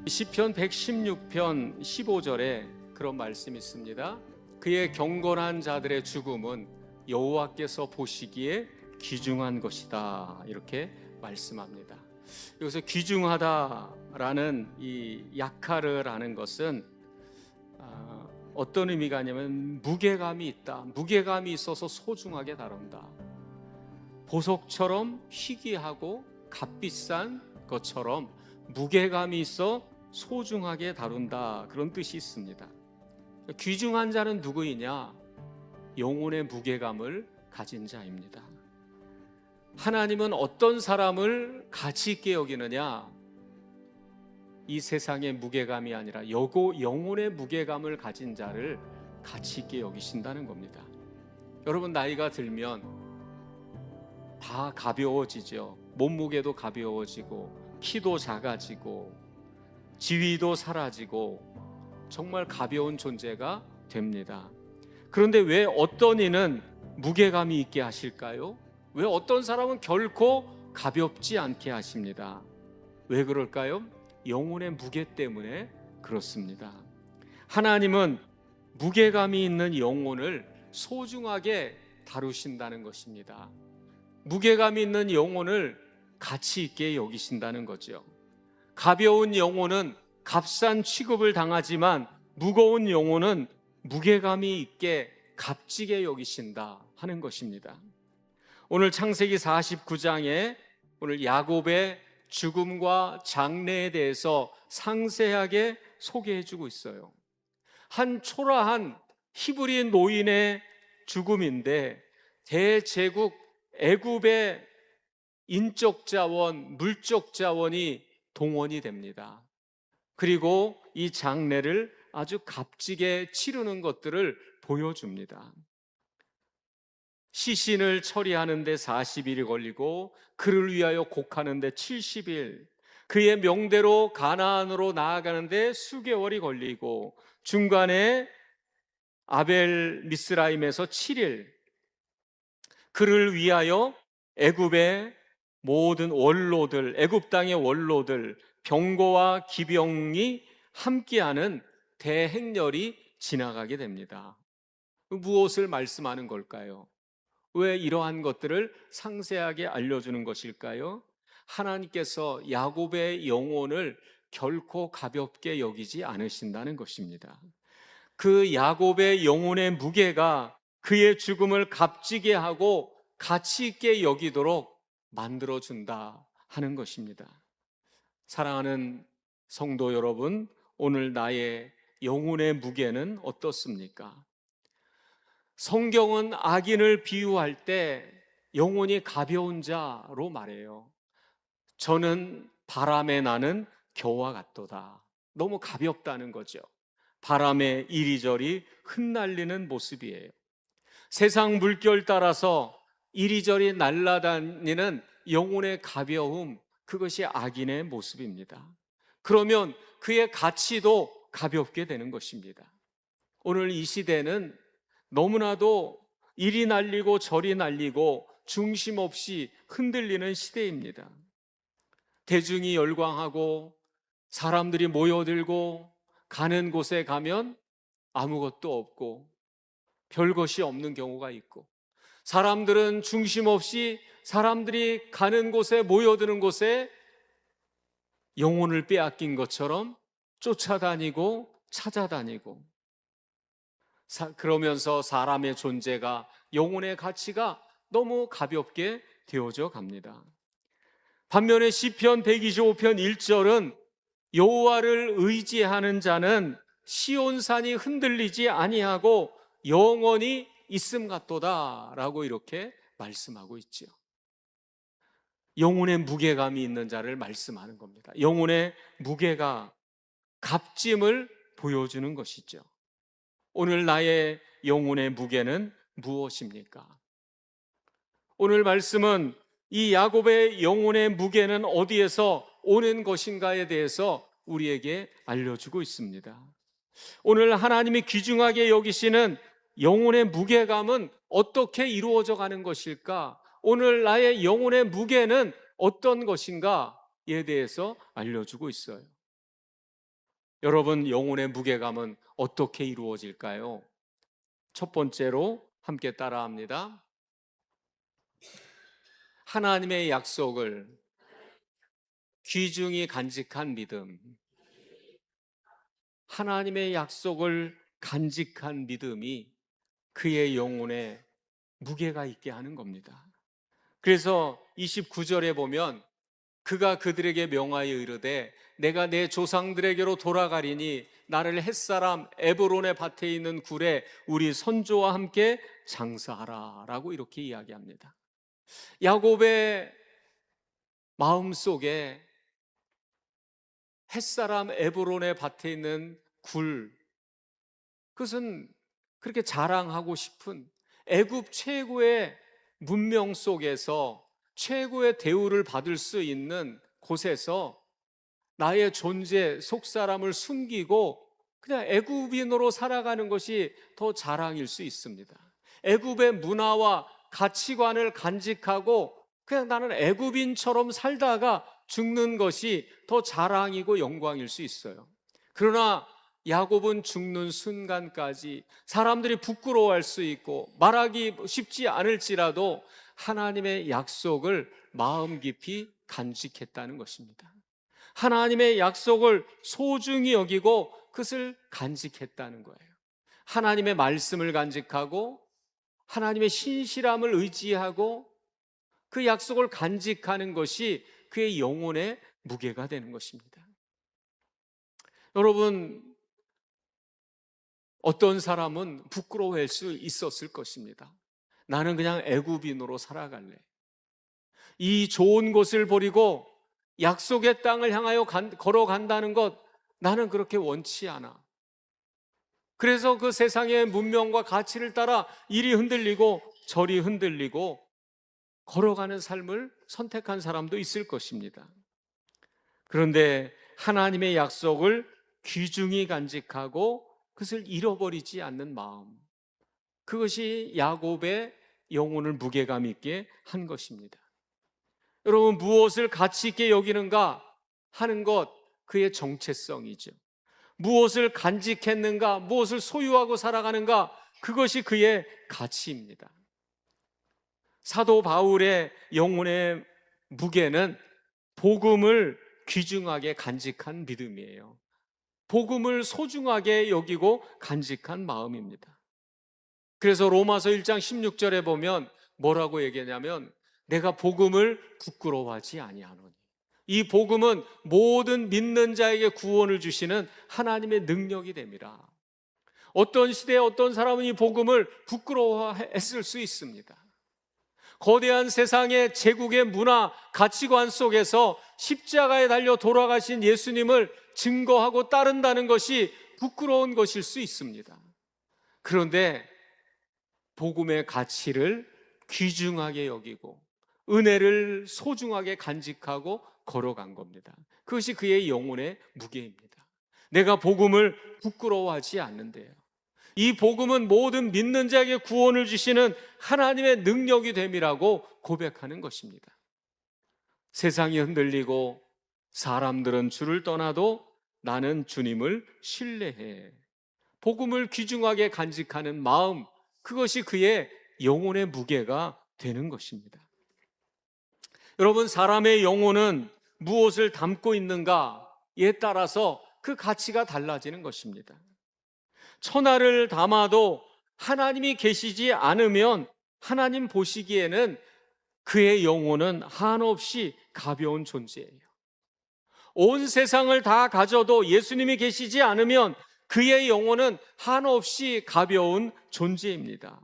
시편 116편 15절에 그런 말씀이 있습니다. 그의 경건한 자들의 죽음은 여호와께서 보시기에 귀중한 것이다, 이렇게 말씀합니다. 여기서 귀중하다라는 이 약하르라는 것은 어떤 의미가 아니면 무게감이 있다, 무게감이 있어서 소중하게 다룬다, 보석처럼 희귀하고 값비싼 것처럼 무게감이 있어 소중하게 다룬다, 그런 뜻이 있습니다. 귀중한 자는 누구이냐? 영혼의 무게감을 가진 자입니다. 하나님은 어떤 사람을 가치 있게 여기느냐? 이 세상의 무게감이 아니라 영혼의 무게감을 가진 자를 가치 있게 여기신다는 겁니다. 여러분, 나이가 들면 다 가벼워지죠. 몸무게도 가벼워지고 키도 작아지고 지위도 사라지고 정말 가벼운 존재가 됩니다. 그런데 왜 어떤 이는 무게감이 있게 하실까요? 왜 어떤 사람은 결코 가볍지 않게 하십니다. 왜 그럴까요? 영혼의 무게 때문에 그렇습니다. 하나님은 무게감이 있는 영혼을 소중하게 다루신다는 것입니다. 무게감이 있는 영혼을 가치 있게 여기신다는 거죠. 가벼운 영혼은 값싼 취급을 당하지만 무거운 영혼은 무게감이 있게 값지게 여기신다 하는 것입니다. 오늘 창세기 49장에 오늘 야곱의 죽음과 장래에 대해서 상세하게 소개해 주고 있어요. 한 초라한 히브리 노인의 죽음인데 대제국 애굽의 인적 자원, 물적 자원이 동원이 됩니다. 그리고 이 장례를 아주 값지게 치르는 것들을 보여줍니다. 시신을 처리하는데 40일이 걸리고 그를 위하여 곡하는데 70일, 그의 명대로 가나안으로 나아가는데 수개월이 걸리고 중간에 아벨 미스라임에서 7일, 그를 위하여 애굽의 모든 원로들, 애굽 땅의 원로들, 병거와 기병이 함께하는 대행렬이 지나가게 됩니다. 무엇을 말씀하는 걸까요? 왜 이러한 것들을 상세하게 알려주는 것일까요? 하나님께서 야곱의 영혼을 결코 가볍게 여기지 않으신다는 것입니다. 그 야곱의 영혼의 무게가 그의 죽음을 값지게 하고 가치 있게 여기도록 만들어준다 하는 것입니다. 사랑하는 성도 여러분, 오늘 나의 영혼의 무게는 어떻습니까? 성경은 악인을 비유할 때 영혼이 가벼운 자로 말해요. 저는 바람에 나는 겨와 같도다. 너무 가볍다는 거죠. 바람에 이리저리 흩날리는 모습이에요. 세상 물결 따라서 이리저리 날아다니는 영혼의 가벼움, 그것이 악인의 모습입니다. 그러면 그의 가치도 가볍게 되는 것입니다. 오늘 이 시대는 너무나도 이리 날리고 저리 날리고 중심 없이 흔들리는 시대입니다. 대중이 열광하고 사람들이 모여들고 가는 곳에 가면 아무것도 없고 별것이 없는 경우가 있고, 사람들은 중심 없이 사람들이 가는 곳에 모여드는 곳에 영혼을 빼앗긴 것처럼 쫓아다니고 찾아다니고, 그러면서 사람의 존재가, 영혼의 가치가 너무 가볍게 되어져 갑니다. 반면에 시편 125편 1절은 여호와를 의지하는 자는 시온산이 흔들리지 아니하고 영원히 있음 같도다 라고 이렇게 말씀하고 있죠. 영혼의 무게감이 있는 자를 말씀하는 겁니다. 영혼의 무게가 값짐을 보여주는 것이죠. 오늘 나의 영혼의 무게는 무엇입니까? 오늘 말씀은 이 야곱의 영혼의 무게는 어디에서 오는 것인가에 대해서 우리에게 알려주고 있습니다. 오늘 하나님이 귀중하게 여기시는 영혼의 무게감은 어떻게 이루어져 가는 것일까? 오늘 나의 영혼의 무게는 어떤 것인가에 대해서 알려주고 있어요. 여러분, 영혼의 무게감은 어떻게 이루어질까요? 첫 번째로 함께 따라합니다. 하나님의 약속을 귀중히 간직한 믿음. 하나님의 약속을 간직한 믿음이 그의 영혼에 무게가 있게 하는 겁니다. 그래서 29절에 보면 그가 그들에게 명하여 이르되 내가 내 조상들에게로 돌아가리니 나를 햇사람 에브론의 밭에 있는 굴에 우리 선조와 함께 장사하라 라고 이렇게 이야기합니다. 야곱의 마음속에 햇사람 에브론의 밭에 있는 굴, 그것은 그렇게 자랑하고 싶은 애굽 최고의 문명 속에서 최고의 대우를 받을 수 있는 곳에서 나의 존재, 속사람을 숨기고 그냥 애굽인으로 살아가는 것이 더 자랑일 수 있습니다. 애굽의 문화와 가치관을 간직하고 그냥 나는 애굽인처럼 살다가 죽는 것이 더 자랑이고 영광일 수 있어요. 그러나 야곱은 죽는 순간까지 사람들이 부끄러워할 수 있고 말하기 쉽지 않을지라도 하나님의 약속을 마음 깊이 간직했다는 것입니다. 하나님의 약속을 소중히 여기고 그것을 간직했다는 거예요. 하나님의 말씀을 간직하고 하나님의 신실함을 의지하고 그 약속을 간직하는 것이 그의 영혼의 무게가 되는 것입니다. 여러분, 어떤 사람은 부끄러워할 수 있었을 것입니다. 나는 그냥 애굽인으로 살아갈래. 이 좋은 곳을 버리고 약속의 땅을 향하여 걸어간다는 것, 나는 그렇게 원치 않아. 그래서 그 세상의 문명과 가치를 따라 이리 흔들리고 저리 흔들리고 걸어가는 삶을 선택한 사람도 있을 것입니다. 그런데 하나님의 약속을 귀중히 간직하고 그것을 잃어버리지 않는 마음, 그것이 야곱의 영혼을 무게감 있게 한 것입니다. 여러분, 무엇을 가치 있게 여기는가 하는 것, 그의 정체성이죠. 무엇을 간직했는가, 무엇을 소유하고 살아가는가, 그것이 그의 가치입니다. 사도 바울의 영혼의 무게는 복음을 귀중하게 간직한 믿음이에요. 복음을 소중하게 여기고 간직한 마음입니다. 그래서 로마서 1장 16절에 보면 뭐라고 얘기하냐면 내가 복음을 부끄러워하지 아니하노니, 이 복음은 모든 믿는 자에게 구원을 주시는 하나님의 능력이 됨이라. 어떤 시대에 어떤 사람은 이 복음을 부끄러워했을 수 있습니다. 거대한 세상의 제국의 문화, 가치관 속에서 십자가에 달려 돌아가신 예수님을 증거하고 따른다는 것이 부끄러운 것일 수 있습니다. 그런데 복음의 가치를 귀중하게 여기고 은혜를 소중하게 간직하고 걸어간 겁니다. 그것이 그의 영혼의 무게입니다. 내가 복음을 부끄러워하지 않는데요, 이 복음은 모든 믿는 자에게 구원을 주시는 하나님의 능력이 됨이라고 고백하는 것입니다. 세상이 흔들리고 사람들은 주를 떠나도 나는 주님을 신뢰해. 복음을 귀중하게 간직하는 마음, 그것이 그의 영혼의 무게가 되는 것입니다. 여러분, 사람의 영혼은 무엇을 담고 있는가에 따라서 그 가치가 달라지는 것입니다. 천하를 담아도 하나님이 계시지 않으면 하나님 보시기에는 그의 영혼은 한없이 가벼운 존재예요. 온 세상을 다 가져도 예수님이 계시지 않으면 그의 영혼은 한없이 가벼운 존재입니다.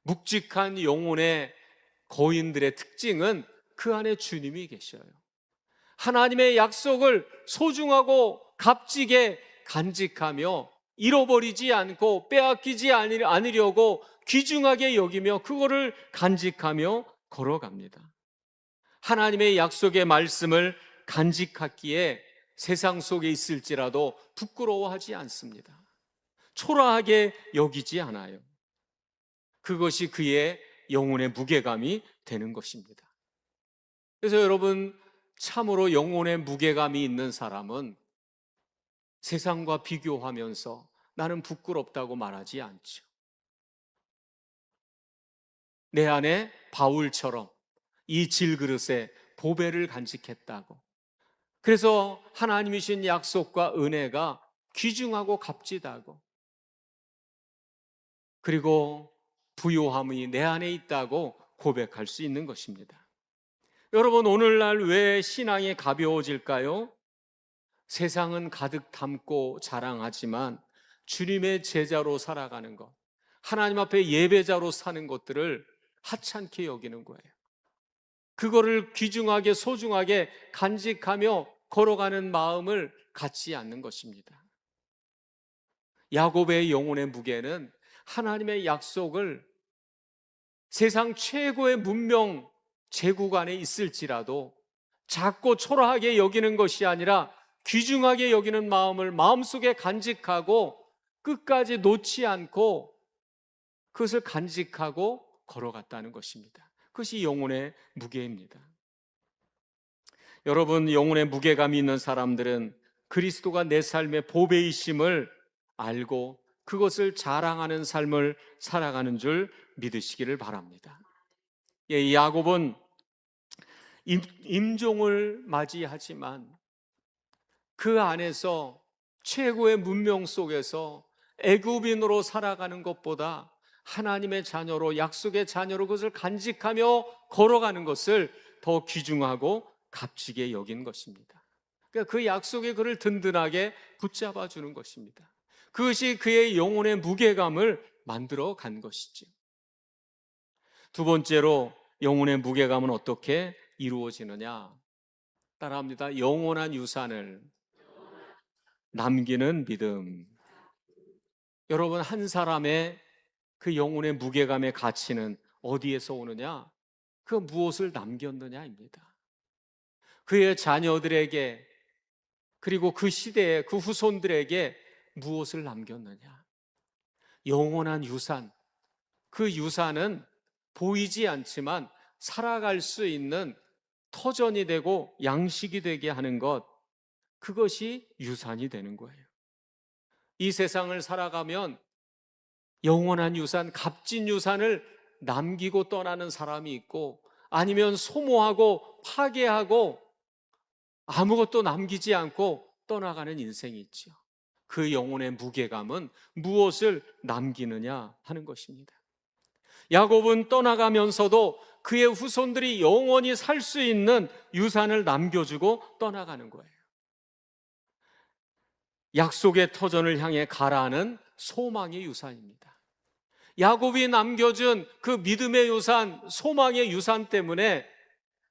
묵직한 영혼의 거인들의 특징은 그 안에 주님이 계셔요. 하나님의 약속을 소중하고 값지게 간직하며 잃어버리지 않고 빼앗기지 않으려고 귀중하게 여기며 그거를 간직하며 걸어갑니다. 하나님의 약속의 말씀을 간직하기에 세상 속에 있을지라도 부끄러워하지 않습니다. 초라하게 여기지 않아요. 그것이 그의 영혼의 무게감이 되는 것입니다. 그래서 여러분, 참으로 영혼의 무게감이 있는 사람은 세상과 비교하면서 나는 부끄럽다고 말하지 않죠. 내 안에 바울처럼 이 질그릇에 보배를 간직했다고. 그래서 하나님이 주신 약속과 은혜가 귀중하고 값지다고. 그리고 부요함이 내 안에 있다고 고백할 수 있는 것입니다. 여러분, 오늘날 왜 신앙이 가벼워질까요? 세상은 가득 담고 자랑하지만 주님의 제자로 살아가는 것, 하나님 앞에 예배자로 사는 것들을 하찮게 여기는 거예요. 그거를 귀중하게 소중하게 간직하며 걸어가는 마음을 갖지 않는 것입니다. 야곱의 영혼의 무게는 하나님의 약속을 세상 최고의 문명 제국 안에 있을지라도 작고 초라하게 여기는 것이 아니라 귀중하게 여기는 마음을 마음속에 간직하고 끝까지 놓지 않고 그것을 간직하고 걸어갔다는 것입니다. 그것이 영혼의 무게입니다. 여러분, 영혼의 무게감이 있는 사람들은 그리스도가 내 삶의 보배이심을 알고 그것을 자랑하는 삶을 살아가는 줄 믿으시기를 바랍니다. 예, 야곱은 임종을 맞이하지만 그 안에서 최고의 문명 속에서 애굽인으로 살아가는 것보다 하나님의 자녀로, 약속의 자녀로 그것을 간직하며 걸어가는 것을 더 귀중하고 값지게 여긴 것입니다. 그러니까 그 약속의 그를 든든하게 붙잡아 주는 것입니다. 그것이 그의 영혼의 무게감을 만들어 간 것이죠. 두 번째로 영혼의 무게감은 어떻게 이루어지느냐? 따라합니다. 영원한 유산을 남기는 믿음. 여러분, 한 사람의 그 영혼의 무게감의 가치는 어디에서 오느냐? 그 무엇을 남겼느냐입니다. 그의 자녀들에게, 그리고 그 시대의 그 후손들에게 무엇을 남겼느냐? 영원한 유산. 그 유산은 보이지 않지만 살아갈 수 있는 터전이 되고 양식이 되게 하는 것, 그것이 유산이 되는 거예요. 이 세상을 살아가면 영원한 유산, 값진 유산을 남기고 떠나는 사람이 있고, 아니면 소모하고 파괴하고 아무것도 남기지 않고 떠나가는 인생이 있죠. 그 영혼의 무게감은 무엇을 남기느냐 하는 것입니다. 야곱은 떠나가면서도 그의 후손들이 영원히 살 수 있는 유산을 남겨주고 떠나가는 거예요. 약속의 터전을 향해 가라는 소망의 유산입니다. 야곱이 남겨준 그 믿음의 유산, 소망의 유산 때문에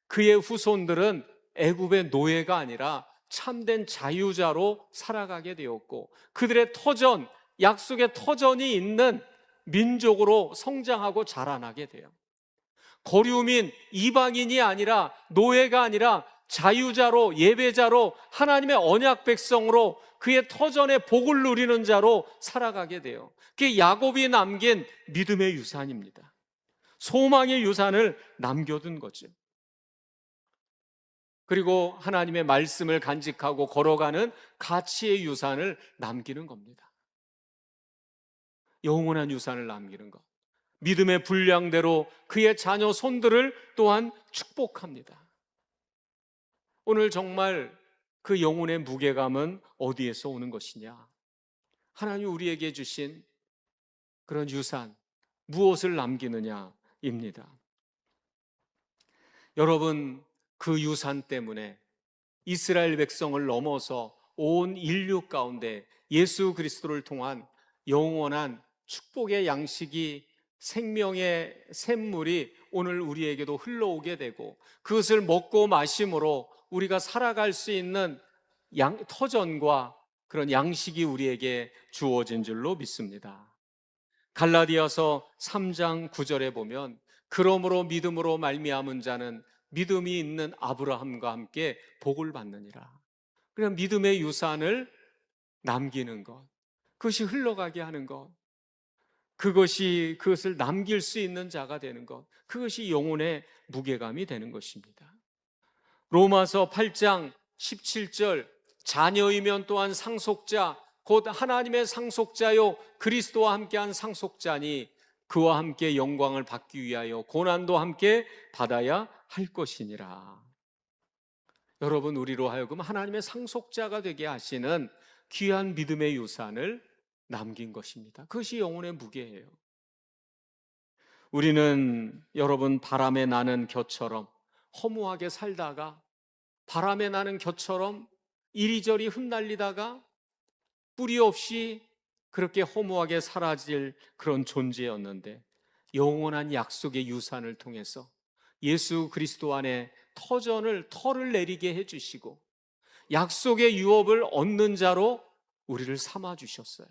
그의 후손들은 애굽의 노예가 아니라 참된 자유자로 살아가게 되었고, 그들의 터전, 약속의 터전이 있는 민족으로 성장하고 자라나게 돼요. 거류민, 이방인이 아니라, 노예가 아니라 자유자로, 예배자로, 하나님의 언약 백성으로 그의 터전의 복을 누리는 자로 살아가게 돼요. 그게 야곱이 남긴 믿음의 유산입니다. 소망의 유산을 남겨둔 거죠. 그리고 하나님의 말씀을 간직하고 걸어가는 가치의 유산을 남기는 겁니다. 영원한 유산을 남기는 것. 믿음의 분량대로 그의 자녀 손들을 또한 축복합니다. 오늘 정말 그 영혼의 무게감은 어디에서 오는 것이냐? 하나님 우리에게 주신 그런 유산, 무엇을 남기느냐입니다. 여러분, 그 유산 때문에 이스라엘 백성을 넘어서 온 인류 가운데 예수 그리스도를 통한 영원한 축복의 양식이, 생명의 샘물이 오늘 우리에게도 흘러오게 되고, 그것을 먹고 마심으로 우리가 살아갈 수 있는 터전과 그런 양식이 우리에게 주어진 줄로 믿습니다. 갈라디아서 3장 9절에 보면, 그러므로 믿음으로 말미암은 자는 믿음이 있는 아브라함과 함께 복을 받느니라. 그냥 믿음의 유산을 남기는 것, 그것이 흘러가게 하는 것, 그것을 남길 수 있는 자가 되는 것, 그것이 영혼의 무게감이 되는 것입니다. 로마서 8장 17절, 자녀이면 또한 상속자, 곧 하나님의 상속자요 그리스도와 함께한 상속자니 그와 함께 영광을 받기 위하여 고난도 함께 받아야 할 것이니라. 여러분, 우리로 하여금 하나님의 상속자가 되게 하시는 귀한 믿음의 유산을 남긴 것입니다. 그것이 영혼의 무게예요. 우리는 여러분, 바람에 나는 겨처럼 허무하게 살다가, 바람에 나는 겨처럼 이리저리 흩날리다가 뿌리 없이 그렇게 허무하게 사라질 그런 존재였는데, 영원한 약속의 유산을 통해서 예수 그리스도 안에 털을 내리게 해주시고 약속의 유업을 얻는 자로 우리를 삼아주셨어요.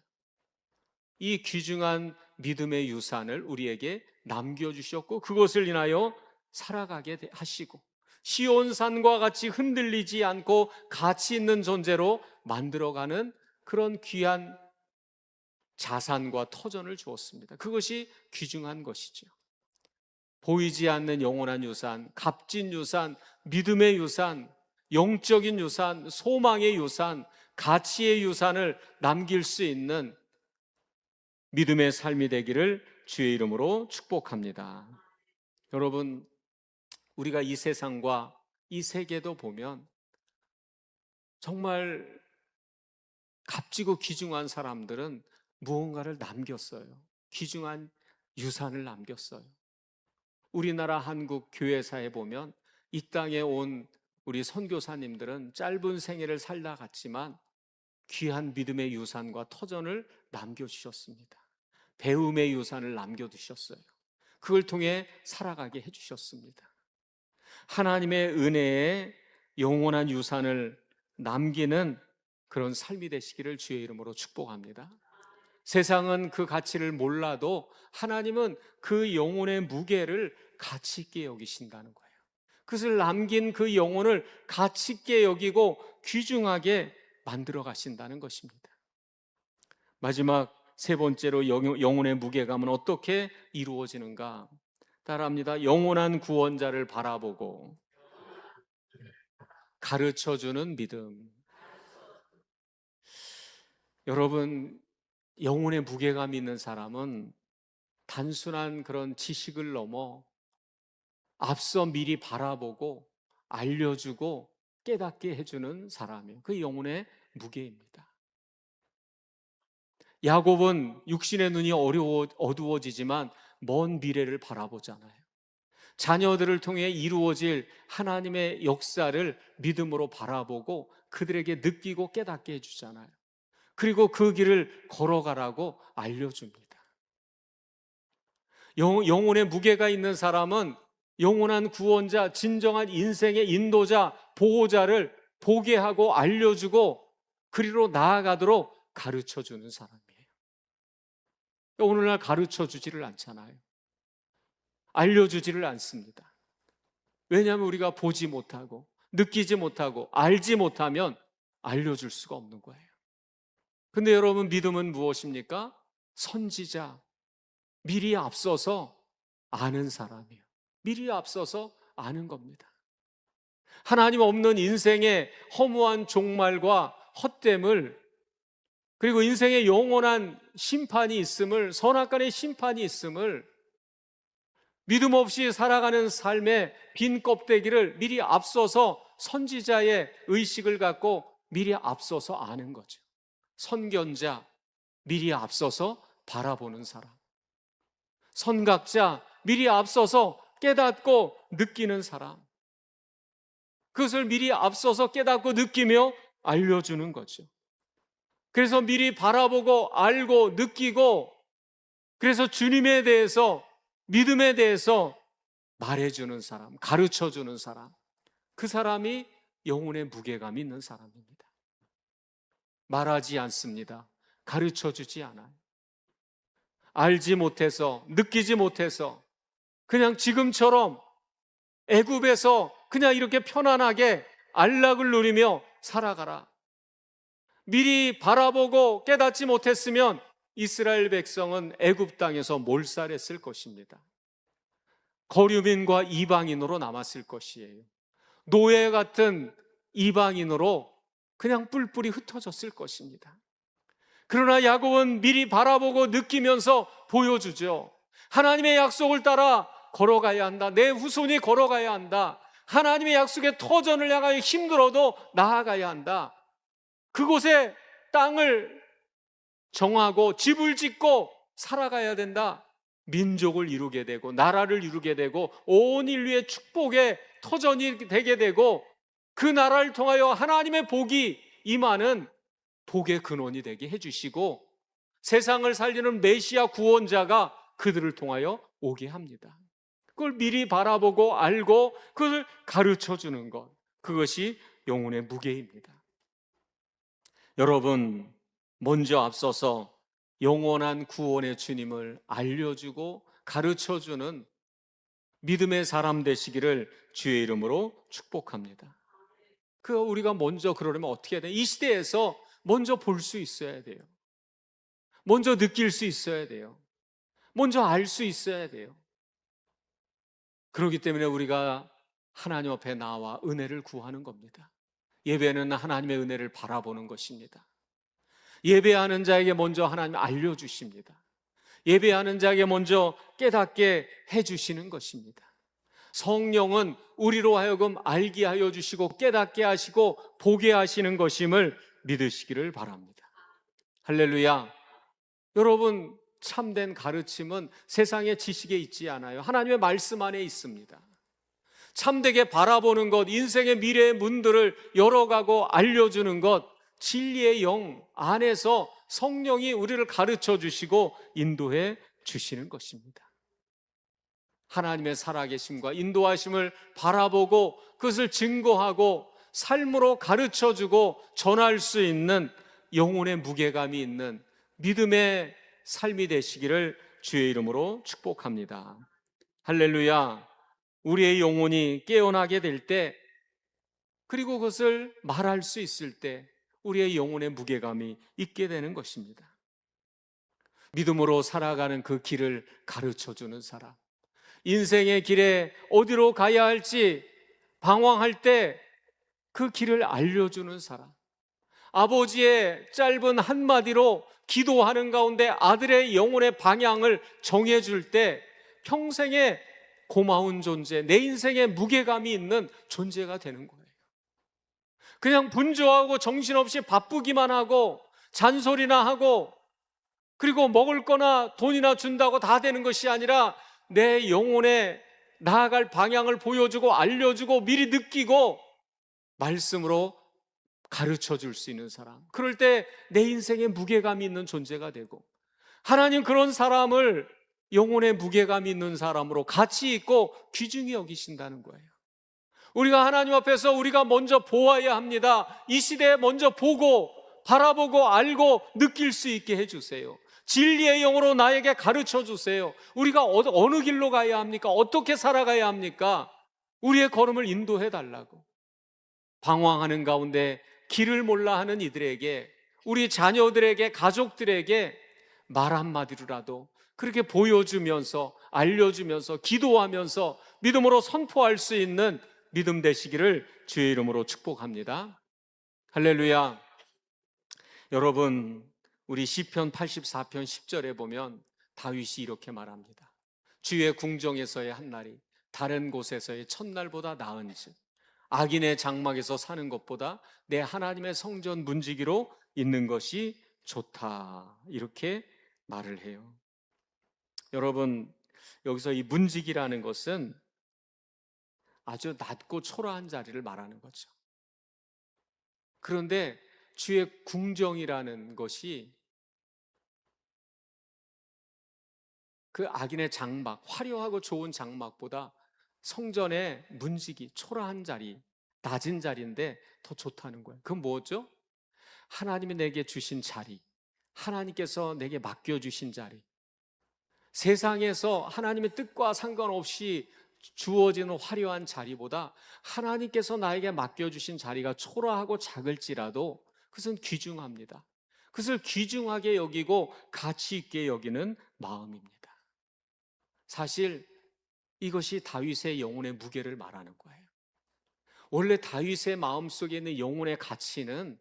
이 귀중한 믿음의 유산을 우리에게 남겨주셨고, 그것을 인하여 살아가게 하시고, 시온산과 같이 흔들리지 않고 가치 있는 존재로 만들어가는 그런 귀한 자산과 터전을 주었습니다. 그것이 귀중한 것이죠. 보이지 않는 영원한 유산, 값진 유산, 믿음의 유산, 영적인 유산, 소망의 유산, 가치의 유산을 남길 수 있는 믿음의 삶이 되기를 주의 이름으로 축복합니다. 여러분, 우리가 이 세상과 이 세계도 보면 정말 값지고 귀중한 사람들은 무언가를 남겼어요. 귀중한 유산을 남겼어요. 우리나라 한국 교회사에 보면 이 땅에 온 우리 선교사님들은 짧은 생애를 살다 갔지만 귀한 믿음의 유산과 터전을 남겨주셨습니다. 배움의 유산을 남겨두셨어요. 그걸 통해 살아가게 해주셨습니다. 하나님의 은혜에 영원한 유산을 남기는 그런 삶이 되시기를 주의 이름으로 축복합니다. 세상은 그 가치를 몰라도 하나님은 그 영혼의 무게를 가치 있게 여기신다는 거예요. 그것을 남긴 그 영혼을 가치 있게 여기고 귀중하게 만들어 가신다는 것입니다. 마지막 세 번째로 영혼의 무게감은 어떻게 이루어지는가? 따라합니다. 영원한 구원자를 바라보고 가르쳐주는 믿음. 여러분, 영혼의 무게감 있는 사람은 단순한 그런 지식을 넘어 앞서 미리 바라보고 알려주고 깨닫게 해주는 사람이에요. 그 영혼의 무게입니다. 야곱은 육신의 눈이 어두워지지만 먼 미래를 바라보잖아요. 자녀들을 통해 이루어질 하나님의 역사를 믿음으로 바라보고 그들에게 느끼고 깨닫게 해주잖아요. 그리고 그 길을 걸어가라고 알려줍니다. 영혼의 무게가 있는 사람은 영원한 구원자, 진정한 인생의 인도자, 보호자를 보게 하고 알려주고 그리로 나아가도록 가르쳐주는 사람이에요. 오늘날 가르쳐주지를 않잖아요. 알려주지를 않습니다. 왜냐하면 우리가 보지 못하고 느끼지 못하고 알지 못하면 알려줄 수가 없는 거예요. 근데 여러분, 믿음은 무엇입니까? 선지자, 미리 앞서서 아는 사람이에요. 미리 앞서서 아는 겁니다. 하나님 없는 인생의 허무한 종말과 헛됨을, 그리고 인생의 영원한 심판이 있음을, 선악간의 심판이 있음을, 믿음 없이 살아가는 삶의 빈 껍데기를 미리 앞서서 선지자의 의식을 갖고 미리 앞서서 아는 거죠. 선견자, 미리 앞서서 바라보는 사람. 선각자, 미리 앞서서 깨닫고 느끼는 사람. 그것을 미리 앞서서 깨닫고 느끼며 알려주는 거죠. 그래서 미리 바라보고 알고 느끼고, 그래서 주님에 대해서, 믿음에 대해서 말해주는 사람, 가르쳐주는 사람, 그 사람이 영혼의 무게감 있는 사람입니다. 말하지 않습니다. 가르쳐주지 않아요. 알지 못해서, 느끼지 못해서 그냥 지금처럼 애굽에서 그냥 이렇게 편안하게 안락을 누리며 살아가라. 미리 바라보고 깨닫지 못했으면 이스라엘 백성은 애굽 땅에서 몰살했을 것입니다. 거류민과 이방인으로 남았을 것이에요. 노예 같은 이방인으로 그냥 뿔뿔이 흩어졌을 것입니다. 그러나 야곱은 미리 바라보고 느끼면서 보여주죠. 하나님의 약속을 따라 걸어가야 한다. 내 후손이 걸어가야 한다. 하나님의 약속의 터전을 향하여 힘들어도 나아가야 한다. 그곳에 땅을 정하고 집을 짓고 살아가야 된다. 민족을 이루게 되고 나라를 이루게 되고 온 인류의 축복의 터전이 되게 되고 그 나라를 통하여 하나님의 복이 임하는 복의 근원이 되게 해주시고 세상을 살리는 메시아 구원자가 그들을 통하여 오게 합니다. 그걸 미리 바라보고 알고 그것을 가르쳐주는 것, 그것이 영혼의 무게입니다. 여러분, 먼저 앞서서 영원한 구원의 주님을 알려주고 가르쳐주는 믿음의 사람 되시기를 주의 이름으로 축복합니다. 우리가 먼저 그러려면 어떻게 해야 돼요? 이 시대에서 먼저 볼 수 있어야 돼요. 먼저 느낄 수 있어야 돼요. 먼저 알 수 있어야 돼요. 그렇기 때문에 우리가 하나님 앞에 나와 은혜를 구하는 겁니다. 예배는 하나님의 은혜를 바라보는 것입니다. 예배하는 자에게 먼저 하나님 알려주십니다. 예배하는 자에게 먼저 깨닫게 해주시는 것입니다. 성령은 우리로 하여금 알게 하여 주시고 깨닫게 하시고 보게 하시는 것임을 믿으시기를 바랍니다. 할렐루야. 여러분, 참된 가르침은 세상의 지식에 있지 않아요. 하나님의 말씀 안에 있습니다. 참되게 바라보는 것, 인생의 미래의 문들을 열어가고 알려주는 것, 진리의 영 안에서 성령이 우리를 가르쳐 주시고 인도해 주시는 것입니다. 하나님의 살아계심과 인도하심을 바라보고 그것을 증거하고 삶으로 가르쳐주고 전할 수 있는 영혼의 무게감이 있는 믿음의 삶이 되시기를 주의 이름으로 축복합니다. 할렐루야. 우리의 영혼이 깨어나게 될 때, 그리고 그것을 말할 수 있을 때 우리의 영혼의 무게감이 있게 되는 것입니다. 믿음으로 살아가는 그 길을 가르쳐주는 사람, 인생의 길에 어디로 가야 할지 방황할 때 그 길을 알려주는 사람, 아버지의 짧은 한마디로 기도하는 가운데 아들의 영혼의 방향을 정해줄 때 평생의 고마운 존재, 내 인생의 무게감이 있는 존재가 되는 거예요. 그냥 분주하고 정신없이 바쁘기만 하고 잔소리나 하고 그리고 먹을 거나 돈이나 준다고 다 되는 것이 아니라 내 영혼에 나아갈 방향을 보여주고 알려주고 미리 느끼고 말씀으로 가르쳐 줄 수 있는 사람, 그럴 때 내 인생에 무게감이 있는 존재가 되고 하나님 그런 사람을 영혼에 무게감이 있는 사람으로 가치 있고 귀중히 여기신다는 거예요. 우리가 하나님 앞에서 우리가 먼저 보아야 합니다. 이 시대에 먼저 보고 바라보고 알고 느낄 수 있게 해주세요. 진리의 영으로 나에게 가르쳐 주세요. 우리가 어느 길로 가야 합니까? 어떻게 살아가야 합니까? 우리의 걸음을 인도해 달라고. 방황하는 가운데 길을 몰라 하는 이들에게, 우리 자녀들에게, 가족들에게 말 한마디로라도 그렇게 보여주면서 알려주면서 기도하면서 믿음으로 선포할 수 있는 믿음 되시기를 주의 이름으로 축복합니다. 할렐루야. 여러분, 우리 시편 84편 10절에 보면 다윗이 이렇게 말합니다. 주의 궁정에서의 한날이 다른 곳에서의 첫날보다 나은즉 악인의 장막에서 사는 것보다 내 하나님의 성전 문지기로 있는 것이 좋다, 이렇게 말을 해요. 여러분, 여기서 이 문지기라는 것은 아주 낮고 초라한 자리를 말하는 거죠. 그런데 주의 궁정이라는 것이 그 악인의 장막, 화려하고 좋은 장막보다 성전의 문지기, 초라한 자리, 낮은 자리인데 더 좋다는 거예요. 그건 뭐죠? 하나님이 내게 주신 자리, 하나님께서 내게 맡겨주신 자리, 세상에서 하나님의 뜻과 상관없이 주어지는 화려한 자리보다 하나님께서 나에게 맡겨주신 자리가 초라하고 작을지라도 그것은 귀중합니다. 그것을 귀중하게 여기고 가치 있게 여기는 마음입니다. 사실 이것이 다윗의 영혼의 무게를 말하는 거예요. 원래 다윗의 마음속에 있는 영혼의 가치는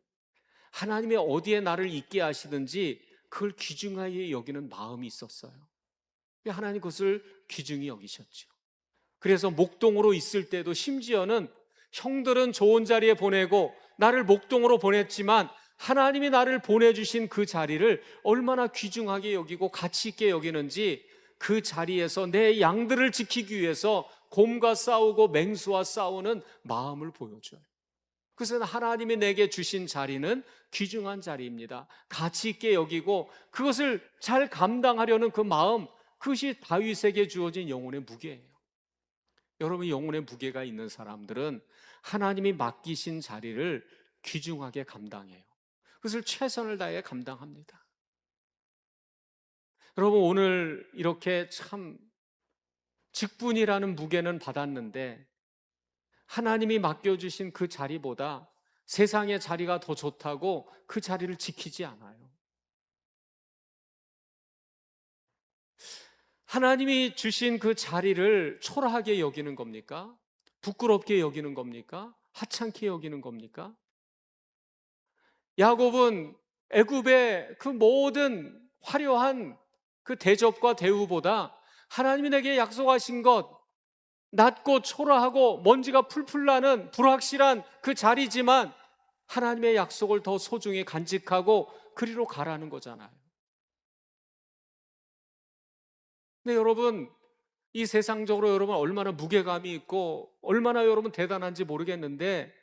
하나님이 어디에 나를 있게 하시든지 그걸 귀중하게 여기는 마음이 있었어요. 하나님 그것을 귀중히 여기셨죠. 그래서 목동으로 있을 때도 심지어는 형들은 좋은 자리에 보내고 나를 목동으로 보냈지만 하나님이 나를 보내주신 그 자리를 얼마나 귀중하게 여기고 가치 있게 여기는지 그 자리에서 내 양들을 지키기 위해서 곰과 싸우고 맹수와 싸우는 마음을 보여줘요. 그래서 하나님이 내게 주신 자리는 귀중한 자리입니다. 가치 있게 여기고 그것을 잘 감당하려는 그 마음, 그것이 다윗에게 주어진 영혼의 무게예요. 여러분, 영혼의 무게가 있는 사람들은 하나님이 맡기신 자리를 귀중하게 감당해요. 그것을 최선을 다해 감당합니다. 여러분, 오늘 이렇게 참 직분이라는 무게는 받았는데 하나님이 맡겨주신 그 자리보다 세상의 자리가 더 좋다고 그 자리를 지키지 않아요. 하나님이 주신 그 자리를 초라하게 여기는 겁니까? 부끄럽게 여기는 겁니까? 하찮게 여기는 겁니까? 야곱은 애굽의 그 모든 화려한 그 대접과 대우보다 하나님이 내게 약속하신 것, 낮고 초라하고 먼지가 풀풀 나는 불확실한 그 자리지만 하나님의 약속을 더 소중히 간직하고 그리로 가라는 거잖아요. 근데 여러분, 이 세상적으로 여러분 얼마나 무게감이 있고 얼마나 여러분 대단한지 모르겠는데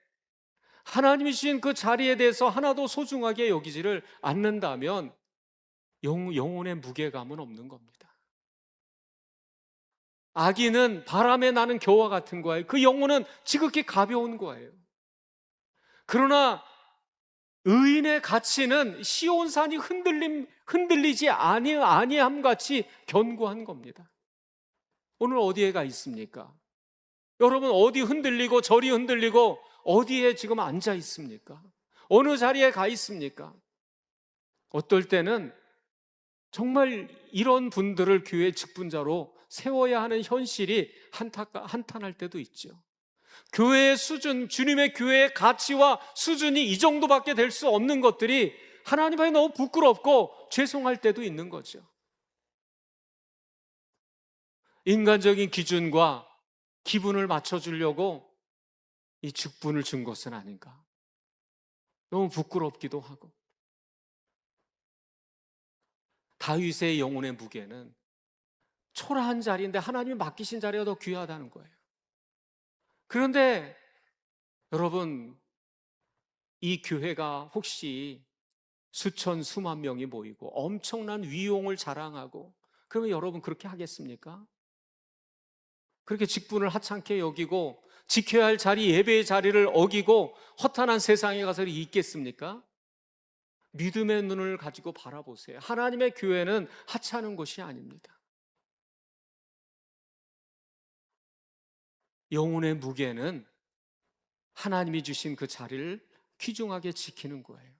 하나님이 주신 그 자리에 대해서 하나도 소중하게 여기지를 않는다면 영혼의 무게감은 없는 겁니다. 악인은 바람에 나는 겨와 같은 거예요. 그 영혼은 지극히 가벼운 거예요. 그러나 의인의 가치는 시온산이 흔들리지 아니함 같이 견고한 겁니다. 오늘 어디에 가 있습니까? 여러분 어디 흔들리고 저리 흔들리고 어디에 지금 앉아 있습니까? 어느 자리에 가 있습니까? 어떨 때는 정말 이런 분들을 교회 직분자로 세워야 하는 현실이 한탄할 때도 있죠. 교회의 수준, 주님의 교회의 가치와 수준이 이 정도밖에 될 수 없는 것들이 하나님 앞에 너무 부끄럽고 죄송할 때도 있는 거죠. 인간적인 기준과 기분을 맞춰주려고 이 직분을 준 것은 아닌가. 너무 부끄럽기도 하고. 다윗의 영혼의 무게는 초라한 자리인데 하나님이 맡기신 자리가 더 귀하다는 거예요. 그런데 여러분, 이 교회가 혹시 수천 수만 명이 모이고 엄청난 위용을 자랑하고 그러면 여러분 그렇게 하겠습니까? 그렇게 직분을 하찮게 여기고 지켜야 할 자리, 예배의 자리를 어기고 허탄한 세상에 가서 있겠습니까? 믿음의 눈을 가지고 바라보세요. 하나님의 교회는 하찮은 곳이 아닙니다. 영혼의 무게는 하나님이 주신 그 자리를 귀중하게 지키는 거예요.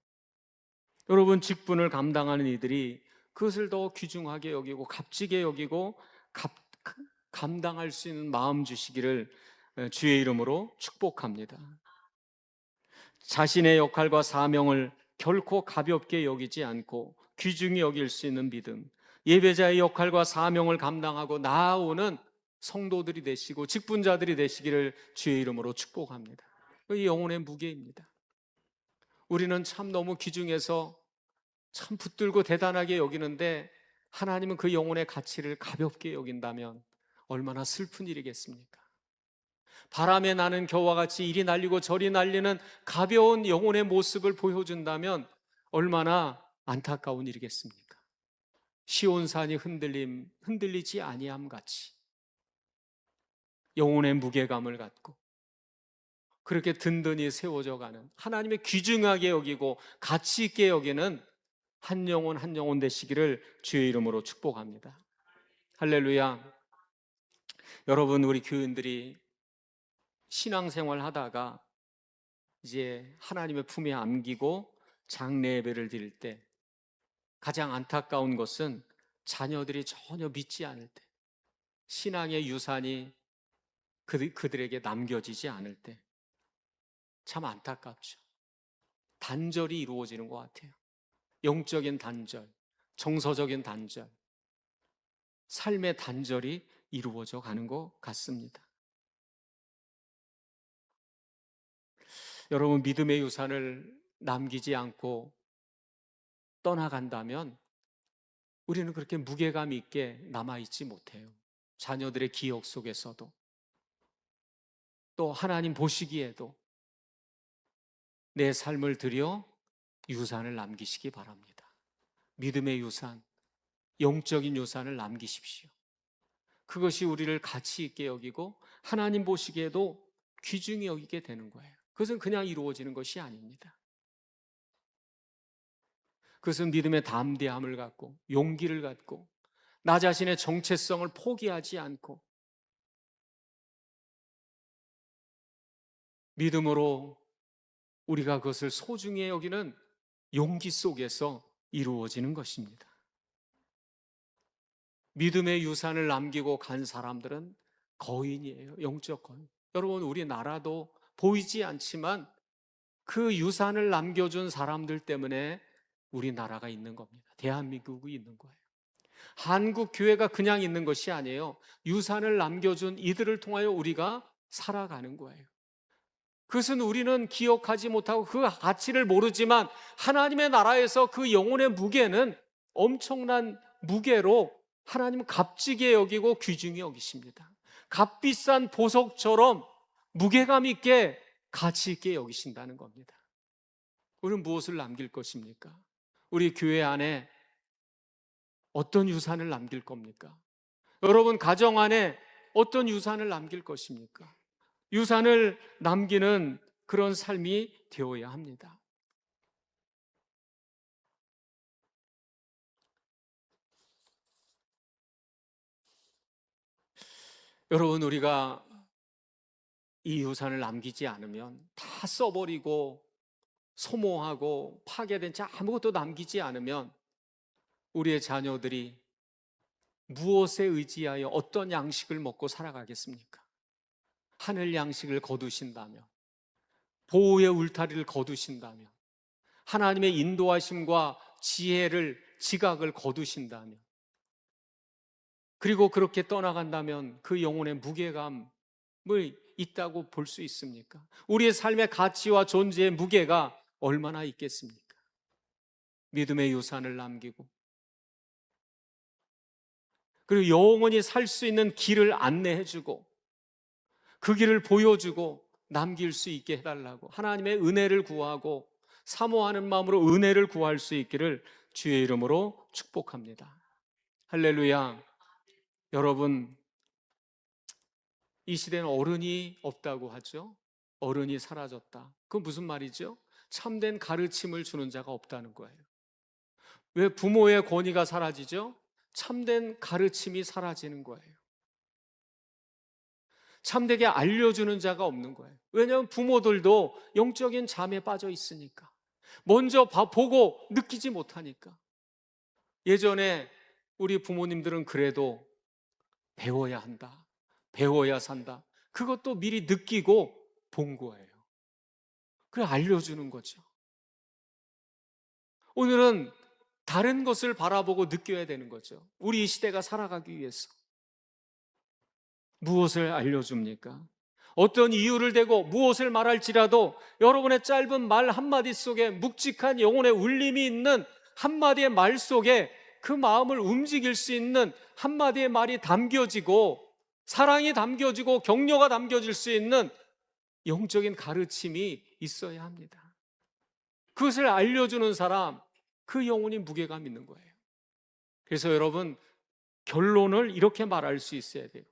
여러분, 직분을 감당하는 이들이 그것을 더 귀중하게 여기고 값지게 여기고 감당할 수 있는 마음 주시기를 주의 이름으로 축복합니다. 자신의 역할과 사명을 결코 가볍게 여기지 않고 귀중히 여길 수 있는 믿음, 예배자의 역할과 사명을 감당하고 나아오는 성도들이 되시고 직분자들이 되시기를 주의 이름으로 축복합니다. 이 영혼의 무게입니다. 우리는 참 너무 귀중해서 참 붙들고 대단하게 여기는데 하나님은 그 영혼의 가치를 가볍게 여긴다면 얼마나 슬픈 일이겠습니까? 바람에 나는 겨와 같이 이리 날리고 저리 날리는 가벼운 영혼의 모습을 보여준다면 얼마나 안타까운 일이겠습니까? 시온산이 흔들리지 아니함 같이 영혼의 무게감을 갖고 그렇게 든든히 세워져 가는 하나님의 귀중하게 여기고 가치 있게 여기는 한 영혼 한 영혼 되시기를 주의 이름으로 축복합니다. 할렐루야. 여러분, 우리 교인들이 신앙생활 하다가 이제 하나님의 품에 안기고 장례 예배를 드릴 때 가장 안타까운 것은 자녀들이 전혀 믿지 않을 때, 신앙의 유산이 그들에게 남겨지지 않을 때 참 안타깝죠. 단절이 이루어지는 것 같아요. 영적인 단절, 정서적인 단절, 삶의 단절이 이루어져 가는 것 같습니다. 여러분, 믿음의 유산을 남기지 않고 떠나간다면 우리는 그렇게 무게감 있게 남아있지 못해요. 자녀들의 기억 속에서도, 또 하나님 보시기에도 내 삶을 들여 유산을 남기시기 바랍니다. 믿음의 유산, 영적인 유산을 남기십시오. 그것이 우리를 가치 있게 여기고 하나님 보시기에도 귀중히 여기게 되는 거예요. 그것은 그냥 이루어지는 것이 아닙니다. 그것은 믿음의 담대함을 갖고 용기를 갖고 나 자신의 정체성을 포기하지 않고 믿음으로 우리가 그것을 소중히 여기는 용기 속에서 이루어지는 것입니다. 믿음의 유산을 남기고 간 사람들은 거인이에요. 영적 거인. 여러분, 우리나라도 보이지 않지만 그 유산을 남겨준 사람들 때문에 우리나라가 있는 겁니다. 대한민국이 있는 거예요. 한국 교회가 그냥 있는 것이 아니에요. 유산을 남겨준 이들을 통하여 우리가 살아가는 거예요. 그것은 우리는 기억하지 못하고 그 가치를 모르지만 하나님의 나라에서 그 영혼의 무게는 엄청난 무게로 하나님은 값지게 여기고 귀중히 여기십니다. 값비싼 보석처럼 무게감 있게 가치 있게 여기신다는 겁니다. 우리는 무엇을 남길 것입니까? 우리 교회 안에 어떤 유산을 남길 겁니까? 여러분 가정 안에 어떤 유산을 남길 것입니까? 유산을 남기는 그런 삶이 되어야 합니다. 여러분, 우리가 이 유산을 남기지 않으면 다 써버리고 소모하고 파괴된 채 아무것도 남기지 않으면 우리의 자녀들이 무엇에 의지하여 어떤 양식을 먹고 살아가겠습니까? 하늘 양식을 거두신다면, 보호의 울타리를 거두신다면, 하나님의 인도하심과 지혜를, 지각을 거두신다면, 그리고 그렇게 떠나간다면 그 영혼의 무게감을 있다고 볼 수 있습니까? 우리의 삶의 가치와 존재의 무게가 얼마나 있겠습니까? 믿음의 유산을 남기고 그리고 영원히 살 수 있는 길을 안내해주고 그 길을 보여주고 남길 수 있게 해달라고 하나님의 은혜를 구하고 사모하는 마음으로 은혜를 구할 수 있기를 주의 이름으로 축복합니다. 할렐루야. 여러분, 이 시대는 어른이 없다고 하죠. 어른이 사라졌다. 그건 무슨 말이죠? 참된 가르침을 주는 자가 없다는 거예요. 왜 부모의 권위가 사라지죠? 참된 가르침이 사라지는 거예요. 참되게 알려주는 자가 없는 거예요. 왜냐하면 부모들도 영적인 잠에 빠져 있으니까. 먼저 보고 느끼지 못하니까. 예전에 우리 부모님들은 그래도 배워야 한다, 배워야 산다, 그것도 미리 느끼고 본 거예요. 그래 알려주는 거죠. 오늘은 다른 것을 바라보고 느껴야 되는 거죠. 우리 이 시대가 살아가기 위해서. 무엇을 알려줍니까? 어떤 이유를 대고 무엇을 말할지라도 여러분의 짧은 말 한마디 속에 묵직한 영혼의 울림이 있는 한마디의 말 속에 그 마음을 움직일 수 있는 한마디의 말이 담겨지고 사랑이 담겨지고 격려가 담겨질 수 있는 영적인 가르침이 있어야 합니다. 그것을 알려주는 사람, 그 영혼이 무게감 있는 거예요. 그래서 여러분, 결론을 이렇게 말할 수 있어야 돼요.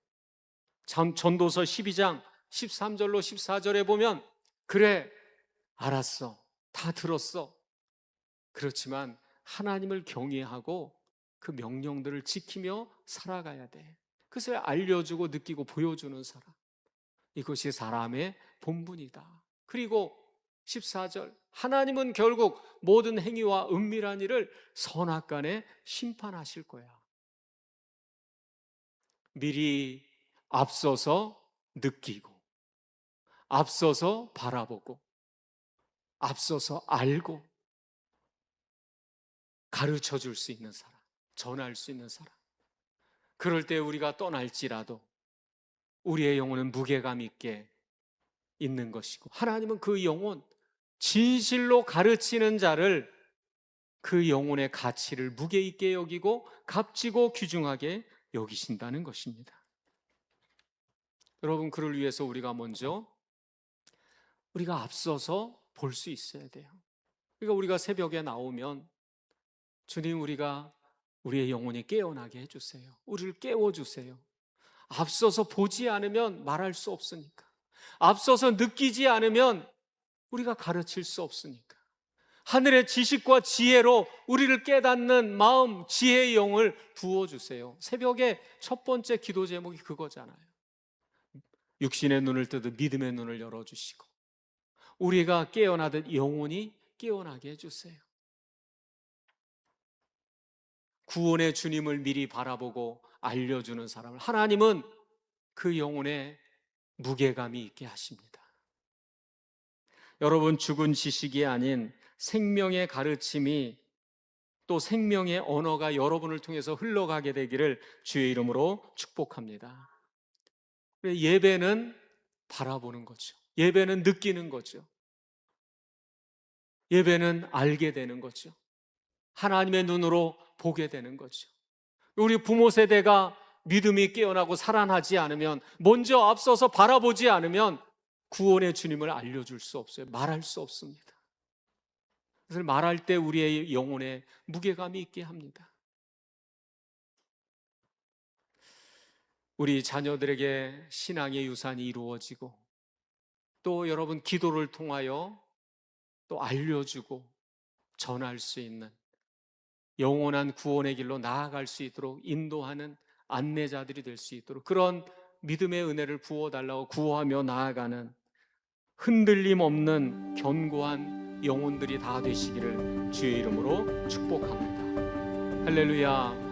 전도서 12장 13절로 14절에 보면 그래, 알았어, 다 들었어. 그렇지만 하나님을 경외하고 그 명령들을 지키며 살아가야 돼. 그것을 알려주고 느끼고 보여주는 사람, 이것이 사람의 본분이다. 그리고 14절, 하나님은 결국 모든 행위와 은밀한 일을 선악간에 심판하실 거야. 미리 앞서서 느끼고 앞서서 바라보고 앞서서 알고 가르쳐 줄 수 있는 사람, 전할 수 있는 사람. 그럴 때 우리가 떠날지라도 우리의 영혼은 무게감 있게 있는 것이고, 하나님은 그 영혼, 진실로 가르치는 자를 그 영혼의 가치를 무게 있게 여기고 값지고 귀중하게 여기신다는 것입니다. 여러분, 그를 위해서 우리가 먼저 우리가 앞서서 볼 수 있어야 돼요. 그러니까 우리가 새벽에 나오면 주님, 우리의 영혼이 깨어나게 해주세요. 우리를 깨워주세요. 앞서서 보지 않으면 말할 수 없으니까. 앞서서 느끼지 않으면 우리가 가르칠 수 없으니까. 하늘의 지식과 지혜로 우리를 깨닫는 마음, 지혜의 영을 부어주세요. 새벽에 첫 번째 기도 제목이 그거잖아요. 육신의 눈을 뜨듯 믿음의 눈을 열어주시고 우리가 깨어나듯 영혼이 깨어나게 해주세요. 구원의 주님을 미리 바라보고 알려주는 사람을 하나님은 그 영혼에 무게감이 있게 하십니다. 여러분, 죽은 지식이 아닌 생명의 가르침이, 또 생명의 언어가 여러분을 통해서 흘러가게 되기를 주의 이름으로 축복합니다. 예배는 바라보는 거죠. 예배는 느끼는 거죠. 예배는 알게 되는 거죠. 하나님의 눈으로 보게 되는 거죠. 우리 부모 세대가 믿음이 깨어나고 살아나지 않으면, 먼저 앞서서 바라보지 않으면 구원의 주님을 알려줄 수 없어요. 말할 수 없습니다. 그래서 말할 때 우리의 영혼에 무게감이 있게 합니다. 우리 자녀들에게 신앙의 유산이 이루어지고, 또 여러분 기도를 통하여 또 알려주고 전할 수 있는, 영원한 구원의 길로 나아갈 수 있도록 인도하는 안내자들이 될 수 있도록, 그런 믿음의 은혜를 부어달라고 구하며 나아가는 흔들림 없는 견고한 영혼들이 다 되시기를 주의 이름으로 축복합니다. 할렐루야.